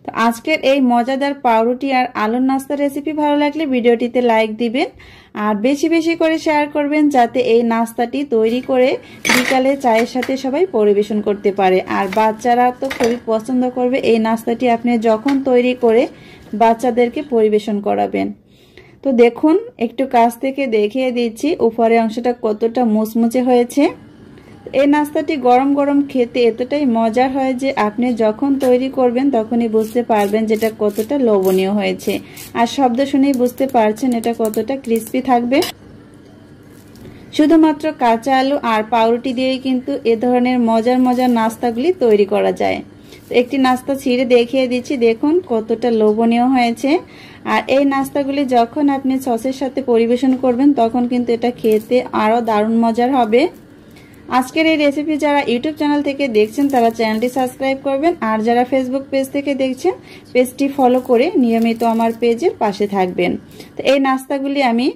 তো আজকের এই মজাদার পাউরুটি আর আলুর নাস্তা রেসিপি ভালো লাগলে ভিডিওটিতে লাইক দিবেন আর বেশি বেশি করে শেয়ার করবেন, যাতে এই নাস্তাটি তৈরি করে বিকালে চায়ের সাথে সবাই পরিবেশন করতে পারে। আর বাচ্চারা তো খুবই পছন্দ করবে এই নাস্তাটি আপনি যখন তৈরি করে বাচ্চাদেরকে পরিবেশন করাবেন। তো দেখুন, একটু কাছ থেকে দেখিয়ে দিচ্ছি উপরের অংশটা কতটা মুচমুচে হয়েছে। এই নাস্তাটি গরম গরম খেতে এতটাই মজার হয় যে আপনি যখন তৈরি করবেন তখনই বুঝতে পারবেন যেটা কতটা লোভনীয় হয়েছে। আর শব্দ শুনেই বুঝতে পারছেন এটা কতটা ক্রিস্পি থাকবে। শুধুমাত্র কাঁচা আলু আর পাউরুটি দিয়েই কিন্তু এ ধরনের মজার মজার নাস্তাগুলি তৈরি করা যায়। তো একটি নাস্তা ছিঁড়ে দেখিয়ে দিচ্ছি, দেখুন কতটা লোভনীয় হয়েছে। আর এই নাস্তাগুলি যখন আপনি সসের সাথে পরিবেশন করবেন তখন কিন্তু এটা খেতে আরও দারুণ মজার হবে। আজকের এই রেসিপি যারা ইউটিউব চ্যানেল থেকে দেখছেন তারা চ্যানেলটি সাবস্ক্রাইব করবেন, আর যারা ফেসবুক পেজ থেকে দেখছেন পেজটি ফলো করে নিয়মিত আমার পেজের পাশে থাকবেন। তো এই নাস্তাগুলি আমি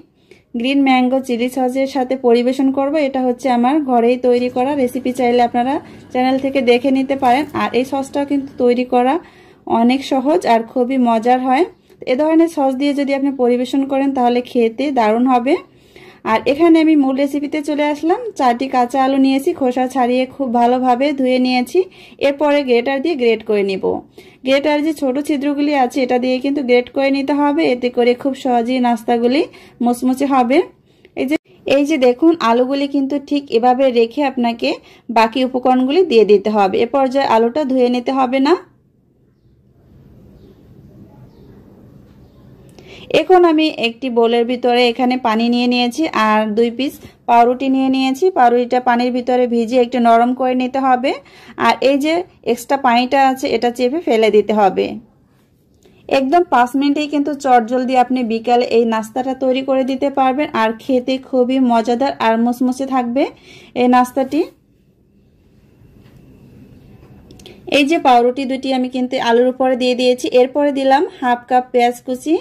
গ্রিন ম্যাঙ্গো চিলি সসের সাথে পরিবেশন করব। এটা হচ্ছে আমার ঘরেই তৈরি করা রেসিপি, চাইলে আপনারা চ্যানেল থেকে দেখে নিতে পারেন। আর এই সসটাও কিন্তু তৈরি করা অনেক সহজ আর খুবই মজার হয়। এ ধরনের সস দিয়ে যদি আপনি পরিবেশন করেন তাহলে খেতে দারুণ হবে। আর এখানে আমি মূল রেসিপিতে চলে আসলাম। 4টি কাঁচা আলু নিয়েছি, খোসা ছাড়িয়ে খুব ভালোভাবে ধুয়ে নিয়েছি। এরপরে গ্রেটার দিয়ে গ্রেট করে নিব। গ্রেটার যে ছোট ছিদ্রগুলি আছে এটা দিয়ে কিন্তু গ্রেট করে নিতে হবে, এতে করে খুব সহজেই নাস্তাগুলি মুচমুচে হবে। এই যে দেখুন, আলুগুলি কিন্তু ঠিক এভাবে রেখে আপনাকে বাকি উপকরণগুলি দিয়ে দিতে হবে। এ পর্যায়ে আলুটা ধুয়ে নিতে হবে না। এখন আমি একটি বোলের ভিতরে এখানে পানি নিয়ে নিয়েছি আর 2 পিস পাউরুটি নিয়ে নিয়েছি। পাউরুটিটা পানির ভিতরে ভিজিয়ে একটু নরম করে নিতে হবে। আর এই যে এক্সট্রা পানিটা আছে এটা চেপে ফেলে দিতে হবে। একদম 5 মিনিটেই কিন্তু চটজলদি আপনি বিকালে এই নাস্তাটা তৈরি করে দিতে পারবেন। আর খেতে খুবই মজাদার আর মুচমুচে থাকবে এই নাস্তাটি। এই যে পাউরুটি দুটি আমি কিন্তু আলুর উপরে দিয়ে দিয়েছি। এরপরে দিলাম হাফ কাপ পেঁয়াজ কুচি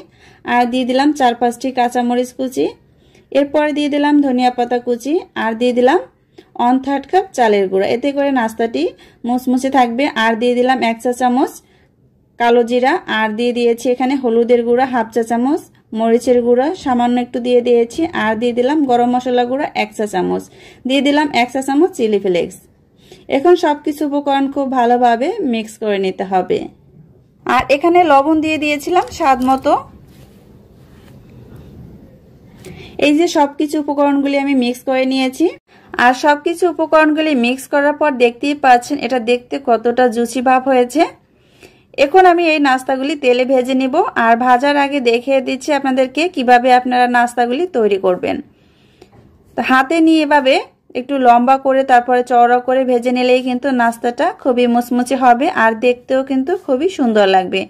আর দিয়ে দিলাম 4-5টি কাঁচামরিচ কুচি। এরপরে দিয়ে দিলাম ধনিয়া পাতা কুচি আর দিয়ে দিলাম 1/3 কাপ চালের গুঁড়া। এতে করে নাস্তাটি মুচমুচে থাকবে। আর দিয়ে দিলাম 1 চা চামচ কালো জিরা আর দিয়ে দিয়েছি এখানে হলুদের গুঁড়া হাফ চা চামচ, মরিচের গুঁড়া সামান্য একটু দিয়ে দিয়েছি আর দিয়ে দিলাম গরম মশলা গুঁড়া 1 চা চামচ, দিয়ে দিলাম 1 চা চামচ চিলি ফ্লেক্স। এখন সবকিছু উপকরণ খুব ভালোভাবে মিক্স করে নিতে হবে। আর এখানে লবণ দিয়ে দিয়েছিলাম স্বাদ মতো। এই যে সবকিছু উপকরণগুলি আমি মিক্স করে নিয়েছি। আর সবকিছু উপকরণগুলি মিক্স করার পর দেখতেই পাচ্ছেন এটা দেখতে কতটা জুসি ভাব হয়েছে। এখন আমি এই নাস্তাগুলি তেলে ভেজে নিব। আর ভাজার আগে দেখিয়ে দিচ্ছি আপনাদেরকে কিভাবে আপনারা নাস্তাগুলি তৈরি করবেন। তো হাতে নিয়ে এভাবে একটু লম্বা করে তারপরে চওড়া করে ভেজে নিলেই কিন্তু নাস্তাটা খুবই মুচমুচে হবে আর দেখতেও কিন্তু খুবই সুন্দর লাগবে।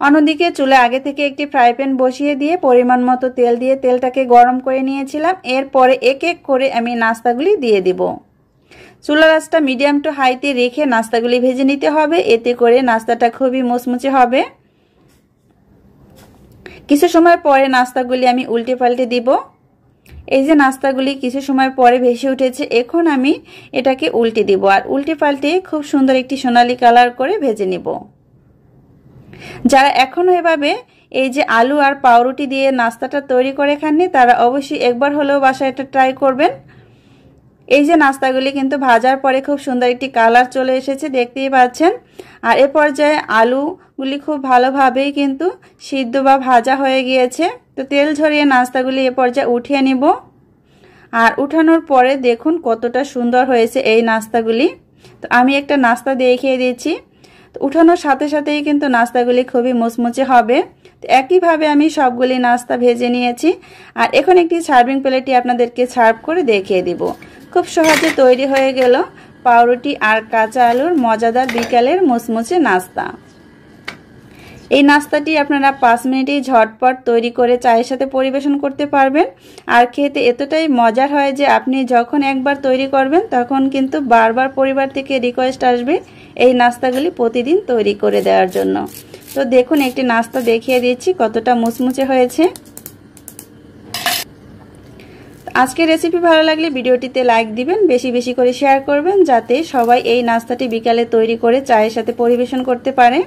অন্যদিকে চুলে আগে থেকে একটি ফ্রাই প্যান বসিয়ে দিয়ে পরিমাণ মতো তেল দিয়ে তেলটাকে গরম করে নিয়েছিলাম। এরপরে এক এক করে আমি নাস্তাগুলি দিয়ে দিব। চুলার আঁচটা মিডিয়াম টু হাইতে রেখে নাস্তাগুলি ভেজে নিতে হবে, এতে করে নাস্তাটা খুবই মুচমুচে হবে। কিছু সময় পরে নাস্তাগুলি আমি উল্টে পাল্টে দিব। এই যে নাস্তাগুলি কিছু সময় পরে ভেসে উঠেছে, এখন আমি এটাকে উল্টে দিব আর উল্টে পাল্টে খুব সুন্দর একটি সোনালী কালার করে ভেজে নিব। যারা এখনো এভাবে এই যে আলু আর পাউরুটি দিয়ে নাস্তাটা তৈরি করে খাননি তারা অবশ্যই একবার হলেও বাসায় এটা ট্রাই করবেন। এই যে নাস্তাগুলি কিন্তু ভাজার পরে খুব সুন্দর একটি কালার চলে এসেছে, দেখতেই পাচ্ছেন। আর এ পর্যায়ে আলুগুলি খুব ভালোভাবেই কিন্তু সিদ্ধ বা ভাজা হয়ে গিয়েছে। তো তেল ঝরিয়ে নাস্তাগুলি এ পর্যায়ে উঠিয়ে নিব। আর উঠানোর পরে দেখুন কতটা সুন্দর হয়েছে এই নাস্তাগুলি। তো আমি একটা নাস্তা দেখিয়ে দিচ্ছি। তো উঠানোর সাথে সাথেই কিন্তু নাস্তাগুলি খুবই মুচমুচে হবে। তো একইভাবে আমি সবগুলি নাস্তা ভেজে নিয়েছি। আর এখন একটি সার্ভিং প্লেটে আপনাদেরকে সার্ভ করে দেখিয়ে দিব। খুব সহজে তৈরি হয়ে গেল পাউরুটি আর কাঁচা আলুর মজাদার বিকালের মুচমুচে নাস্তা। এই নাস্তাটি আপনারা 5 মিনিটেই ঝটপট তৈরি করে চায়ের সাথে পরিবেশন করতে পারবেন। আর খেতে এতটাই মজার হয় যে আপনি যখন একবার তৈরি করবেন তখন কিন্তু বারবার পরিবার থেকে রিকোয়েস্ট আসবে এই নাস্তাগুলি প্রতিদিন তৈরি করে দেওয়ার জন্য। তো দেখুন একটি নাস্তা দেখিয়ে দিচ্ছি কতটা মুচমুচে হয়েছে। আজকের রেসিপি ভালো লাগলে ভিডিওটিতে লাইক দিবেন, বেশি বেশি করে শেয়ার করবেন, যাতে সবাই এই নাস্তাটি বিকালে তৈরি করে চায়ের সাথে পরিবেশন করতে পারে।